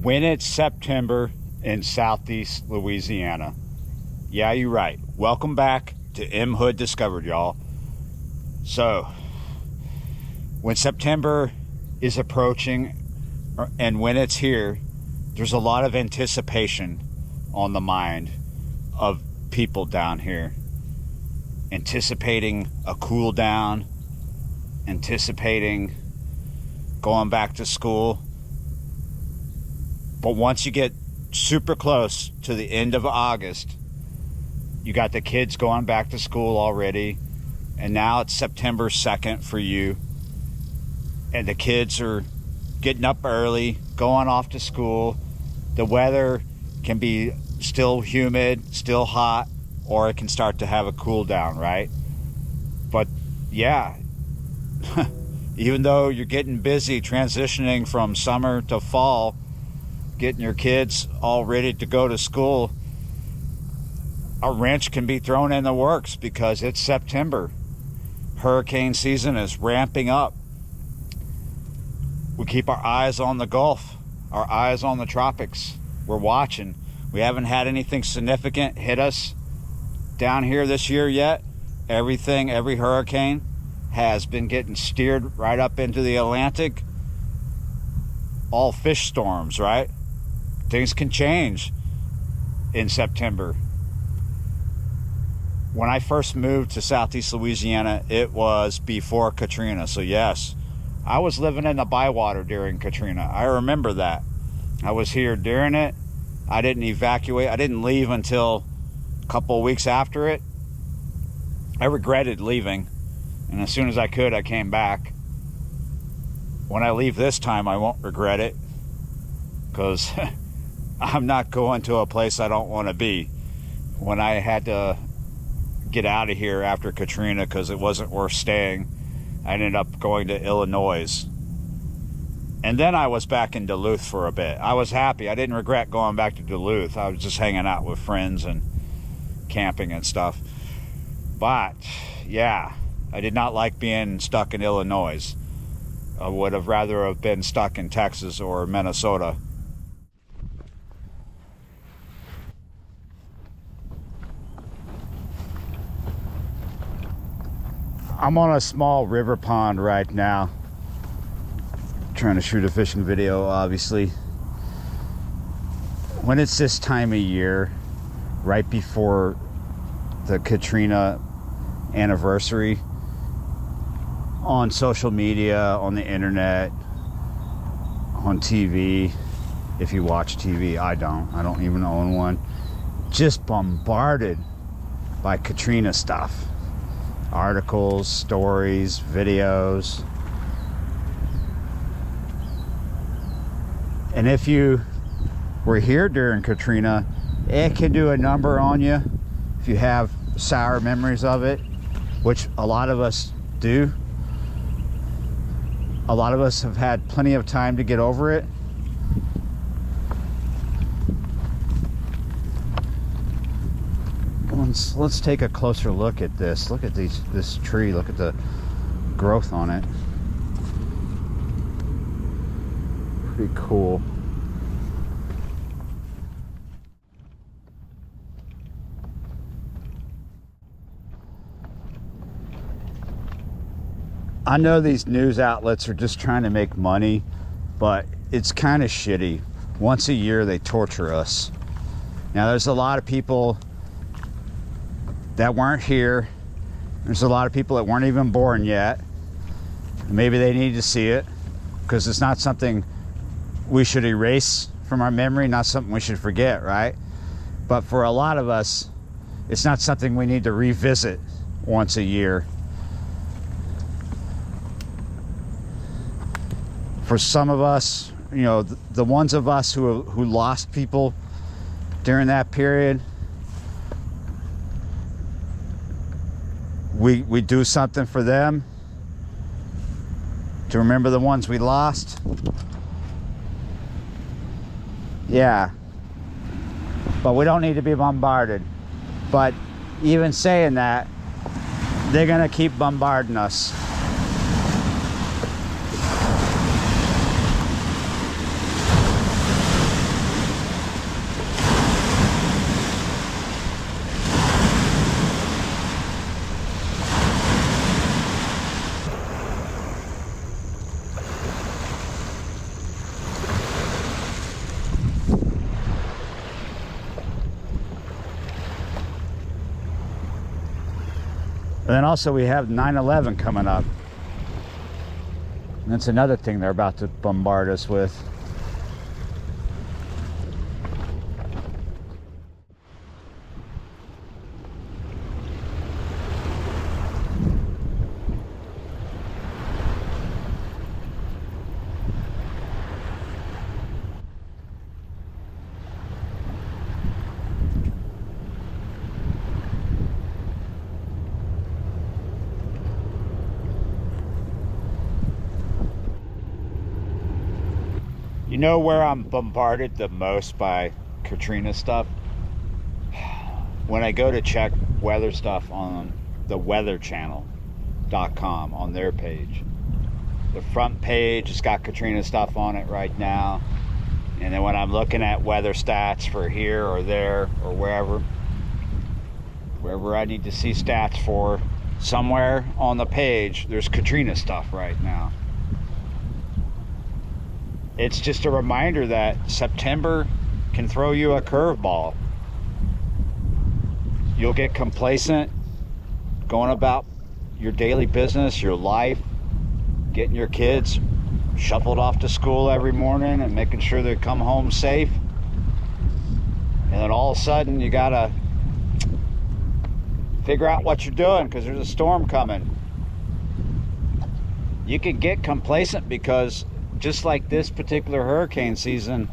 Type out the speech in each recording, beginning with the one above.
When it's September in Southeast Louisiana. Yeah, you're right. Welcome back to M Hood Discovered, y'all. So, when September is approaching and when it's here, there's a lot of anticipation on the mind of people down here. Anticipating a cool down, anticipating going back to school. But once you get super close to the end of August, you got the kids going back to school already, and now it's September 2nd for you, and the kids are getting up early, going off to school. The weather can be still humid, still hot, or it can start to have a cool down, right? But yeah, even though you're getting busy transitioning from summer to fall, getting your kids all ready to go to school, a wrench can be thrown in the works because it's September. Hurricane season is ramping up. We keep our eyes on the Gulf, our eyes on the tropics. We're watching. We haven't had anything significant hit us down here this year yet. Every hurricane has been getting steered right up into the Atlantic. All fish storms, right? Things can change in September. When I first moved to Southeast Louisiana, it was before Katrina. So yes, I was living in the bywater during Katrina. I remember that. I was here during it. I didn't evacuate. I didn't leave until a couple of weeks after it. I regretted leaving, and as soon as I could, I came back. When I leave this time, I won't regret it, because I'm not going to a place I don't want to be. When I had to get out of here after Katrina because it wasn't worth staying, I ended up going to Illinois. And then I was back in Duluth for a bit. I was happy. I didn't regret going back to Duluth. I was just hanging out with friends and camping and stuff. But, yeah, I did not like being stuck in Illinois. I would have rather have been stuck in Texas or Minnesota. I'm on a small river pond right now, trying to shoot a fishing video, obviously. When it's this time of year, right before the Katrina anniversary, on social media, on the internet, on TV, if you watch TV, I don't even own one, just bombarded by Katrina stuff. Articles, stories, videos. And if you were here during Katrina, it can do a number on you if you have sour memories of it, which a lot of us do. A lot of us have had plenty of time to get over it. Let's take a closer look at this. Look at this tree. Look at the growth on it. Pretty cool. I know these news outlets are just trying to make money, but it's kind of shitty. Once a year they torture us. Now there's a lot of people that weren't here. There's a lot of people that weren't even born yet. Maybe they need to see it, because it's not something we should erase from our memory, not something we should forget, right? But for a lot of us, it's not something we need to revisit once a year. For some of us, you know, the ones of us who lost people during that period, we do something for them to remember the ones we lost. Yeah, but we don't need to be bombarded. But even saying that, they're gonna keep bombarding us. And then also we have 9/11 coming up. And that's another thing they're about to bombard us with. You know where I'm bombarded the most by Katrina stuff? When I go to check weather stuff on the weatherchannel.com on their page. The front page has got Katrina stuff on it right now. And then when I'm looking at weather stats for here or there or wherever I need to see stats for, somewhere on the page, there's Katrina stuff right now. It's just a reminder that September can throw you a curveball. You'll get complacent going about your daily business, your life, getting your kids shuffled off to school every morning and making sure they come home safe. And then all of a sudden you gotta figure out what you're doing because there's a storm coming. You can get complacent because just like this particular hurricane season,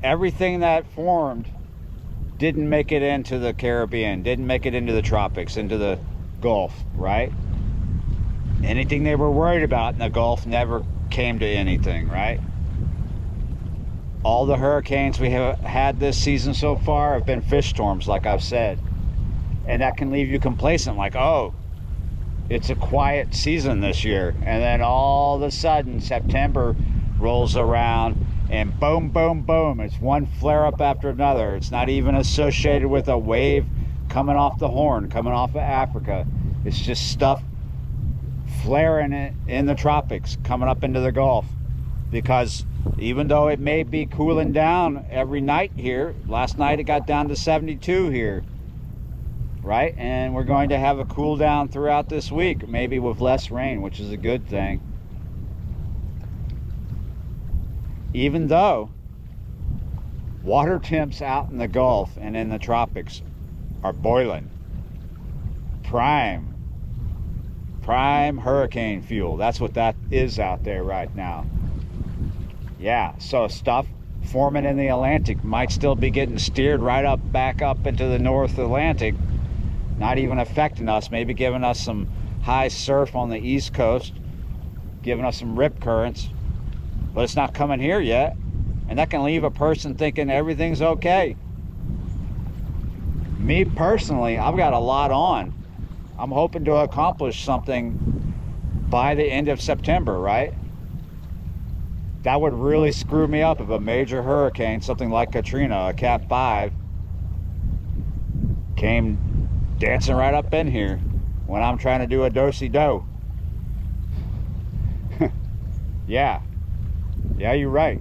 everything that formed didn't make it into the Caribbean, didn't make it into the tropics, into the Gulf, right? Anything they were worried about in the Gulf never came to anything, right? All the hurricanes we have had this season so far have been fish storms, like I've said. And that can leave you complacent, like, oh, it's a quiet season this year. And then all of a sudden, September rolls around and boom, boom, boom. It's one flare up after another. It's not even associated with a wave coming off the Horn, coming off of Africa. It's just stuff flaring it in the tropics, coming up into the Gulf. Because even though it may be cooling down every night here, last night it got down to 72 here. Right? And we're going to have a cool down throughout this week, maybe with less rain, which is a good thing. Even though water temps out in the Gulf and in the tropics are boiling. Prime hurricane fuel. That's what that is out there right now. Yeah, so stuff forming in the Atlantic might still be getting steered right up, back up into the North Atlantic. Not even affecting us, maybe giving us some high surf on the East Coast, giving us some rip currents, but it's not coming here yet. And that can leave a person thinking everything's okay. Me personally, I've got a lot on. I'm hoping to accomplish something by the end of September, right? That would really screw me up if a major hurricane, something like Katrina, a Cat 5, came dancing right up in here when I'm trying to do a do-si-do. Yeah, you're right.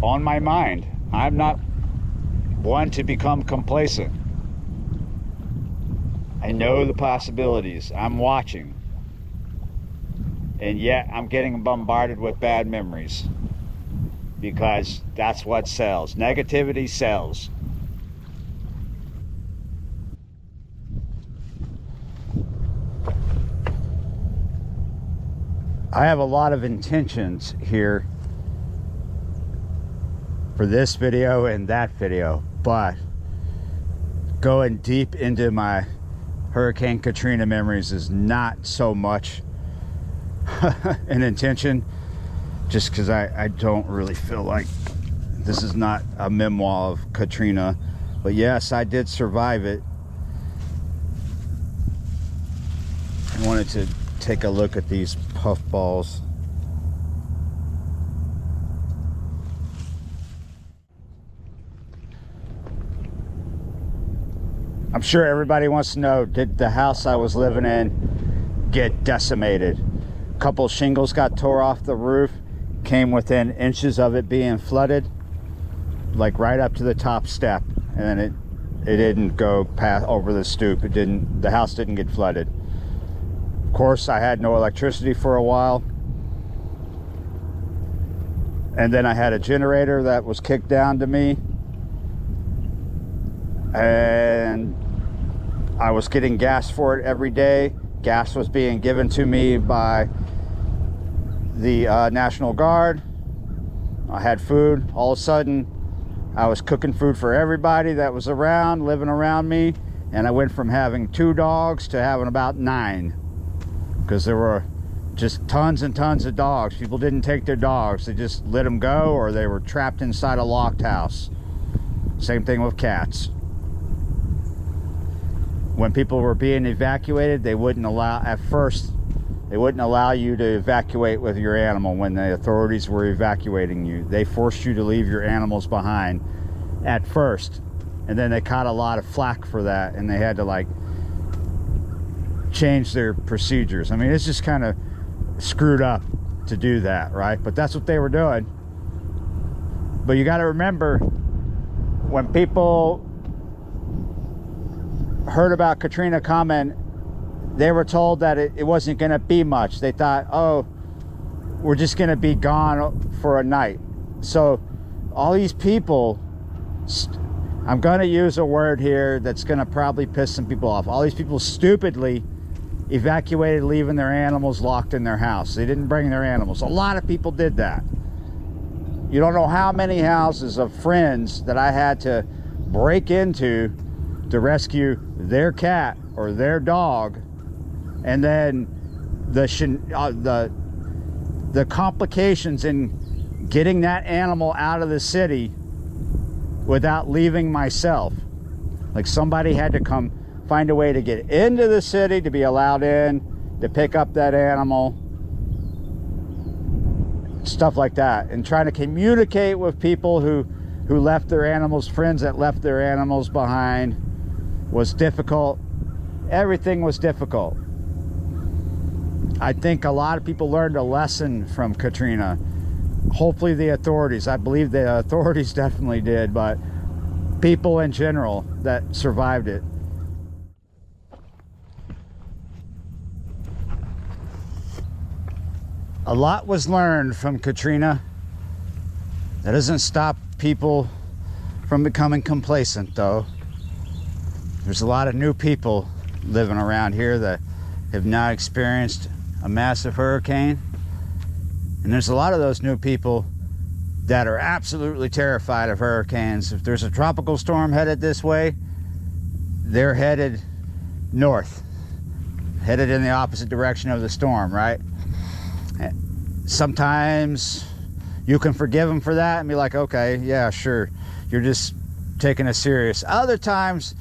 On my mind. I'm not one to become complacent. I know the possibilities. I'm watching. And yet I'm getting bombarded with bad memories. because that's what sells. Negativity sells. I have a lot of intentions here for this video and that video, but going deep into my Hurricane Katrina memories is not so much an intention, just because I don't really feel like this is not a memoir of Katrina. But yes, I did survive it. I wanted to take a look at these puffballs. I'm sure everybody wants to know, did the house I was living in get decimated? A couple shingles got tore off the roof, came within inches of it being flooded, like right up to the top step, and then it didn't go past over the stoop. The house didn't get flooded. Of course, I had no electricity for a while, and then I had a generator that was kicked down to me, and I was getting gas for it every day. Gas was being given to me by the National Guard. I had food. All of a sudden, I was cooking food for everybody that was around, living around me, and I went from having 2 dogs to having about 9, because there were just tons and tons of dogs. People didn't take their dogs. They just let them go, or they were trapped inside a locked house. Same thing with cats. When people were being evacuated, they wouldn't allow, at first, they wouldn't allow you to evacuate with your animal. When the authorities were evacuating you, they forced you to leave your animals behind at first. And then they caught a lot of flack for that, and they had to like change their procedures. I mean, it's just kind of screwed up to do that, right? But that's what they were doing. But you got to remember, when people heard about Katrina coming, they were told that it wasn't going to be much. They thought, oh, we're just going to be gone for a night. So all these people, I'm going to use a word here that's going to probably piss some people off. All these people stupidly evacuated, leaving their animals locked in their house. They didn't bring their animals. A lot of people did that. You don't know how many houses of friends that I had to break into to rescue their cat or their dog, and then the complications in getting that animal out of the city without leaving myself. Like, somebody had to come find a way to get into the city to be allowed in to pick up that animal, stuff like that. And trying to communicate with people who left their animals, friends that left their animals behind, was difficult. Everything was difficult. I think a lot of people learned a lesson from Katrina. Hopefully the authorities, I believe the authorities definitely did, but people in general that survived it. A lot was learned from Katrina. That doesn't stop people from becoming complacent, though. There's a lot of new people living around here that have not experienced a massive hurricane. And there's a lot of those new people that are absolutely terrified of hurricanes. If there's a tropical storm headed this way, they're headed north, headed in the opposite direction of the storm, right? Sometimes you can forgive them for that and be like, okay, yeah, sure, you're just taking it serious. Other times,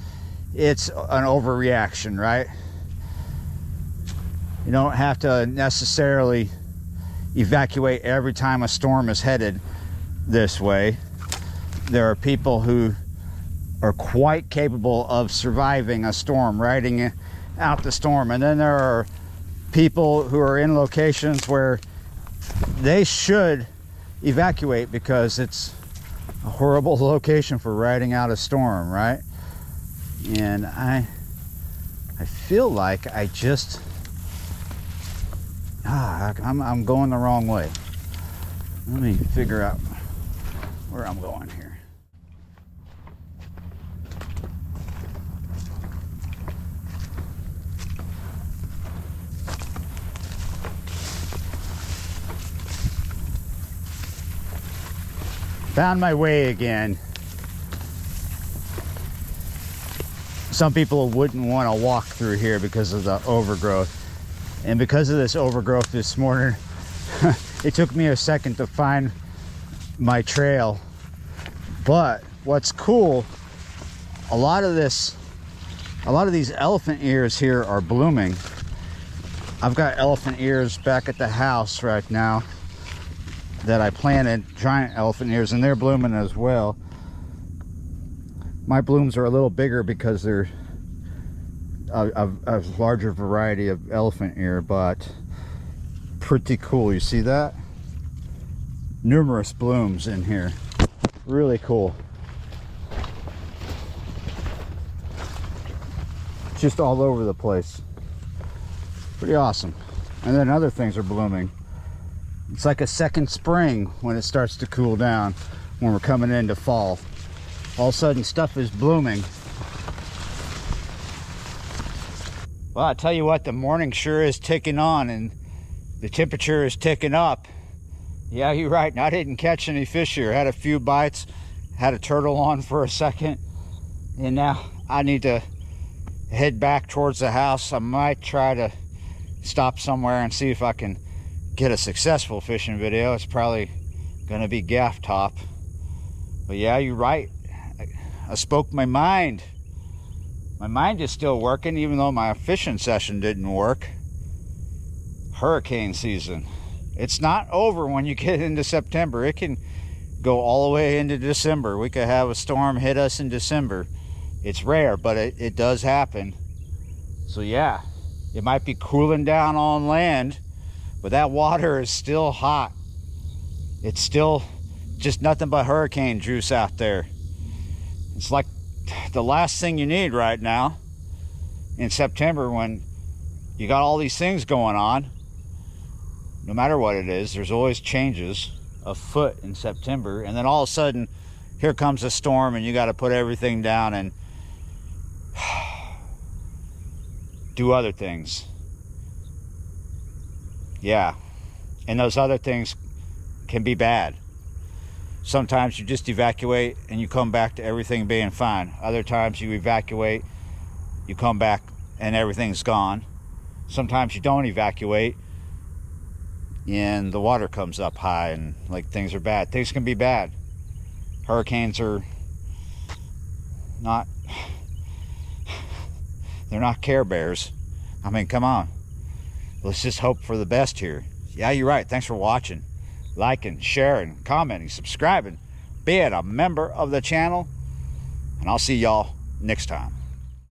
it's an overreaction, right? You don't have to necessarily evacuate every time a storm is headed this way. There are people who are quite capable of surviving a storm, riding out the storm. And then there are people who are in locations where they should evacuate because it's a horrible location for riding out a storm, right? And I feel like I just I'm going the wrong way. Let me figure out where I'm going here. Found my way again. Some people wouldn't want to walk through here because of the overgrowth. And because of this overgrowth this morning, it took me a second to find my trail. But what's cool, a lot of these elephant ears here are blooming. I've got elephant ears back at the house right now that I planted, giant elephant ears, and they're blooming as well. My blooms are a little bigger because they're a larger variety of elephant ear, but pretty cool. You see that? Numerous blooms in here. Really cool. Just all over the place. Pretty awesome. And then other things are blooming. It's like a second spring when it starts to cool down, when we're coming into fall. All of a sudden stuff is blooming. Well, I tell you what, the morning sure is ticking on and the temperature is ticking up. Yeah, you're right. I didn't catch any fish here. Had a few bites, had a turtle on for a second, and now I need to head back towards the house. I might try to stop somewhere and see if I can get a successful fishing video. It's probably gonna be gaff top. But yeah, you're right. I spoke my mind. My mind is still working even though my fishing session didn't work. Hurricane season. It's not over when you get into September. It can go all the way into December. We could have a storm hit us in December. It's rare, but it does happen. So yeah, it might be cooling down on land, but that water is still hot. It's still just nothing but hurricane juice out there. It's like the last thing you need right now in September when you got all these things going on. No matter what it is, there's always changes afoot in September, and then all of a sudden here comes a storm and you got to put everything down and do other things. Yeah, and those other things can be bad. Sometimes you just evacuate and you come back to everything being fine. Other times you evacuate, you come back and everything's gone. Sometimes you don't evacuate and the water comes up high and like things are bad. Things can be bad. Hurricanes are not, they're not Care Bears. I mean, come on. Let's just hope for the best here. Yeah, you're right. Thanks for watching, liking, sharing, commenting, subscribing, being a member of the channel, and I'll see y'all next time.